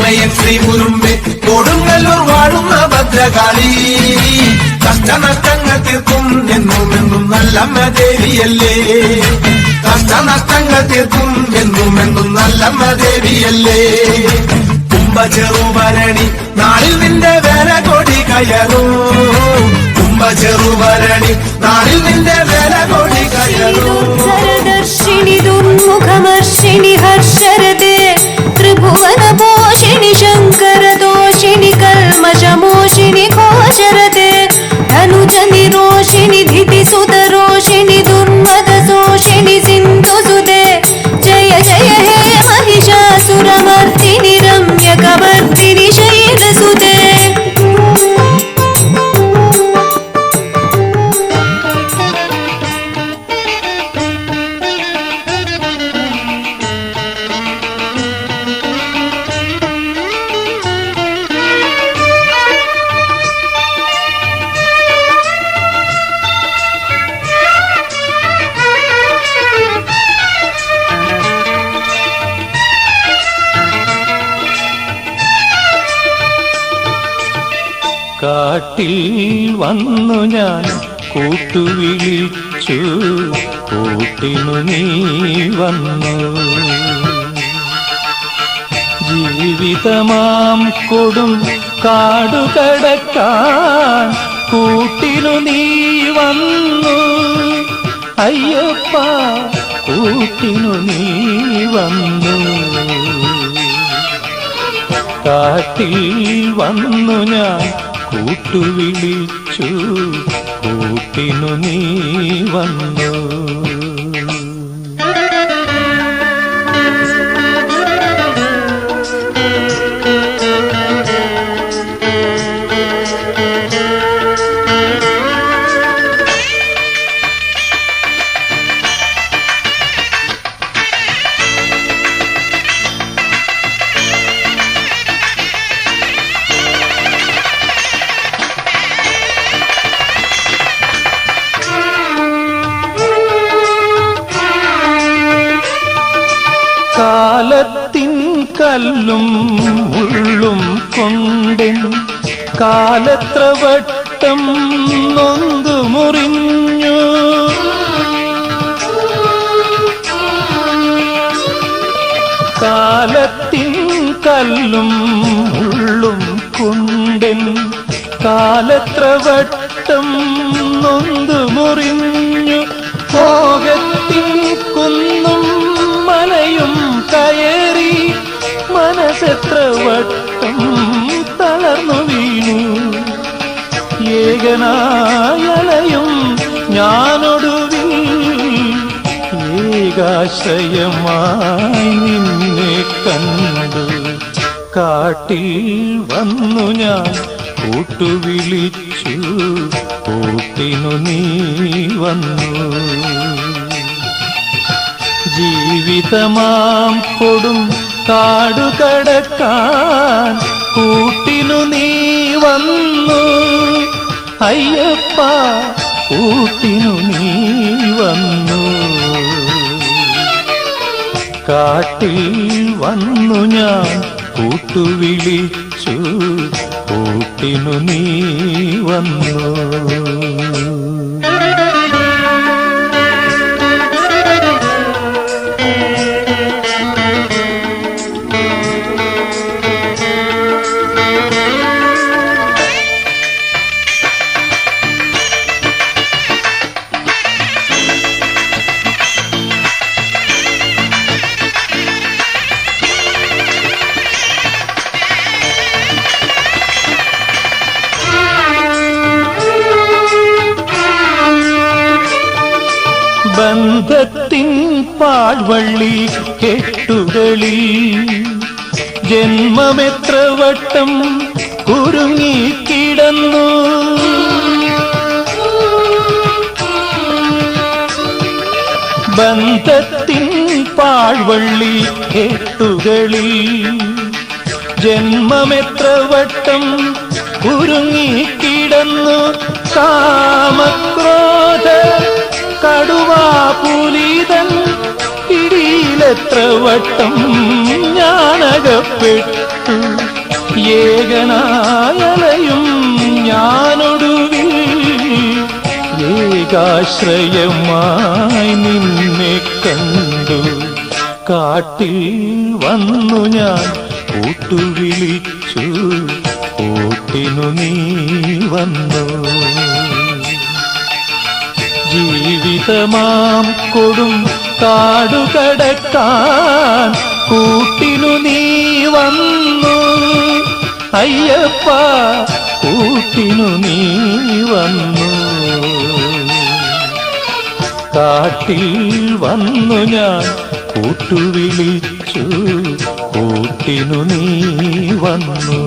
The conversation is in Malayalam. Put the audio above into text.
തനയൻ ശ്രീ മുരുമ്പെ കൊടുങ്ങല്ലൂർ വാഴുന്ന ഭദ്രകാളി കഷ്ടനഷ്ടങ്ങൾ തീർക്കും എന്നും നല്ലമ്മ ദേവിയല്ലേ. കഷ്ടനഷ്ടങ്ങൾ തീർക്കും എന്നും നല്ലമ്മ ദേവിയല്ലേ. കുംഭചെറുഭരണി നാളിൽ നിന്റെ വേല കൊടി കയറും. കുംഭചെറുഭരണി നാളിൽ നിന്റെ വേല കൊടി കയറും. ദർശിനി ദുർമുഖമർഷിണി ഹർഷരദേ ത്രിഭുവന പോഷിണി ശങ്കര ദോഷിണി കൽമഷമോഷിണി ഘോഷരദേ ധനുജ നിരോഷിണി ധിതി സുതരോഷിണി ദുർമദ ശോഷിണി സിന്ധു സുദേ ജയ ജയ ഹേ महिषासुरमर्दिनि रम्यकवर्दिनि शैलसुते. കാട്ടിൽ വന്നു ഞാൻ കൂട്ടുവിളിച്ചു, കൂട്ടിനു നീ വന്നു. ജീവിതമാം കൊടും കാടുകടക്കാൻ കൂട്ടിനു നീ വന്നു. അയ്യപ്പ കൂട്ടിനു നീ വന്നു. കാട്ടിൽ വന്നു ഞാൻ കൂട്ടുവിളിച്ചു, കൂട്ടിനു നീ വന്നു. കാലത്തിൻ കല്ലും ഉള്ളും കൊണ്ടെൻ കാലത്ര വട്ടം നൊന്തു മുറിഞ്ഞു. കാലത്തിൻ കല്ലും ഉള്ളും കൊണ്ടെൻ കാലത്ര വട്ടം നൊന്തു മുറിഞ്ഞു. ഭോഗത്തിൻ കുന്നും മലയും കയറി മനസ്സെത്ര വട്ടം തളർന്നു വീണു. ഏകനായലയും ഞാനൊടുവിൽ ഏകാശ്രയമായി നിന്നെ കണ്ടു. കാട്ടിൽ വന്നു ഞാൻ കൂട്ടുവിളിച്ചു, കൂട്ടിനു നീ വന്നു. ജീവിതമാം കൊടും കാടുകടക്കാൻ കൂട്ടിനു നീ വന്നു. അയ്യപ്പ കൂട്ടിനു നീ വന്നു. കാട്ടിൽ വന്നു ഞാൻ കൂട്ടുവിളിച്ചു, കൂട്ടിനു നീ വന്നു. ബന്ധത്തിൻ പാഴ്വള്ളി കെട്ടുകളിൽ ജന്മമെത്ര വട്ടം കുരുങ്ങിക്കിടന്നു. ബന്ധത്തിൻ പാഴ്വള്ളി കെട്ടുകളിൽ ജന്മമെത്ര വട്ടം കുരുങ്ങിക്കിടന്നു. കാമക്രോധ കടുവാപുലിതൻ പിടിയിലെത്ര വട്ടം ഞാനകപ്പെട്ടു. കാട്ടു ഏകനായലയും ഞാനൊടുവിൽ ഏകാശ്രയമായി നിന്നെ കണ്ടു. കാട്ടിൽ വന്നു ഞാൻ കൂട്ടുവിളിച്ചു, കൂട്ടിനു നീ വന്നു. ജീവിതമാം കൊടും കാടുകടക്കാൻ കൂട്ടിനു നീ വന്നു. അയ്യപ്പ കൂട്ടിനു നീ വന്നു. കാട്ടിൽ വന്നു ഞാൻ കൂട്ടുവിളിച്ചു, കൂട്ടിനു നീ വന്നു.